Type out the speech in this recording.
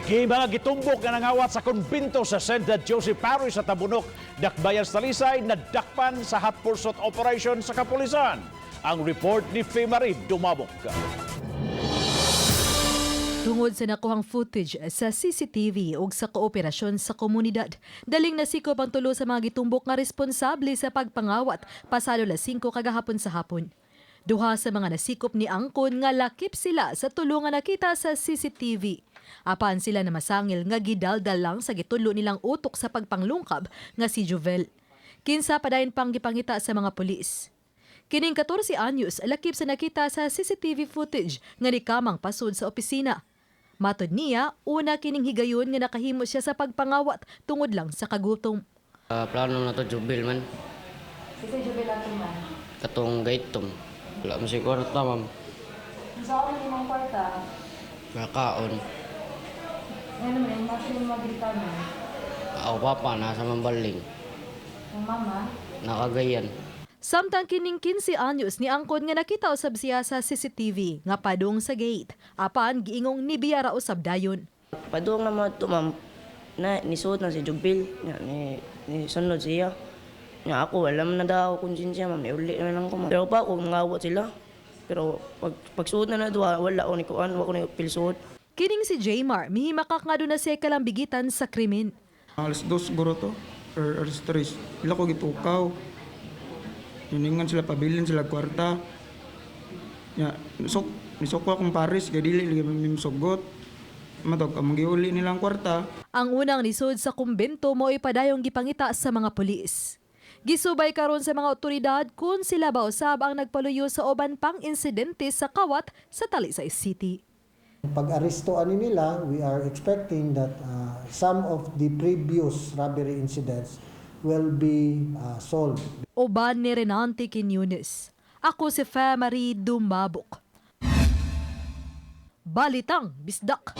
Mga gitumbok na nangawat sa kumbinto sa St. Joseph Parish sa Tabunok, Dakbayan sa Talisay, nadakpan sa hot pursuit operation sa kapulisan. Ang report ni Marie Dumabok. Tungod sa nakuhang footage sa CCTV ug sa kooperasyon sa komunidad, daling nasikop ang tulo sa mga gitumbok nga responsable sa pagpangawat pasado 5 kagahapon sa hapon. Duha sa mga nasikop ni angkon nga lakip sila sa tulo nga nakita sa CCTV. Apan sila na masangil nga gidaldal lang sa gitulo nilang utok sa pagpanglungkab nga si Jovel. Kinsa padayon pang gipangita sa mga pulis. Kining 14 anyos lakip sa nakita sa CCTV footage nga nikamang pasod sa opisina. Matod niya, una kining higayon nga nakahimo siya sa pagpangawat tungod lang sa kagutom. Plano na to Jubil man. Kasi Jovel ato man. Katong gaytom. Wala mo si kwarta, ma'am. Sa oras limang kwarta, Nakaon. ano man, yung masin yung magritan mo. Ako papa, nasa mambaling. Yung mama. Nakagayan. Samtang kining 15 anyos ni angkon nga nakita usab siya sa CCTV nga padung sa gate. Apan giingong nibiya ra usab dayon. Padung na mga ito, ma'am, na nisuot na si Jugbil, ni sunod siya. Nga ako, alam na daw konsensya, ma'am, iuli na lang ko, ma'am. Pero pa ako, mangawat sila. Pero pagsuot na doon, wala ako ni kuan, wala ko ni pilsuot. Kining si Jaymar, mihimakak nga doon na siya kalambigitan sa krimen. Alas 2 siguro to, or alas 3. Ila ko gitukaw. Yuningan sila, pabilin sila kwarta. Ya, nisok ko akong Paris, kaya dili lagi mimsugot. Matog, magiuli nilang kwarta. Ang unang nisod sa kumbento mo ipadayong gipangita sa mga pulis. Gisubay karon sa mga otoridad kung sila ba usab ang nagpaluyo sa uban pang insidente sa kawat sa Talisay City. Pag-arestoan nila, we are expecting that some of the previous robbery incidents will be solved. Uban ni Renante Quiñones. Ako si Marie Dumabok. Balitang Bisdak.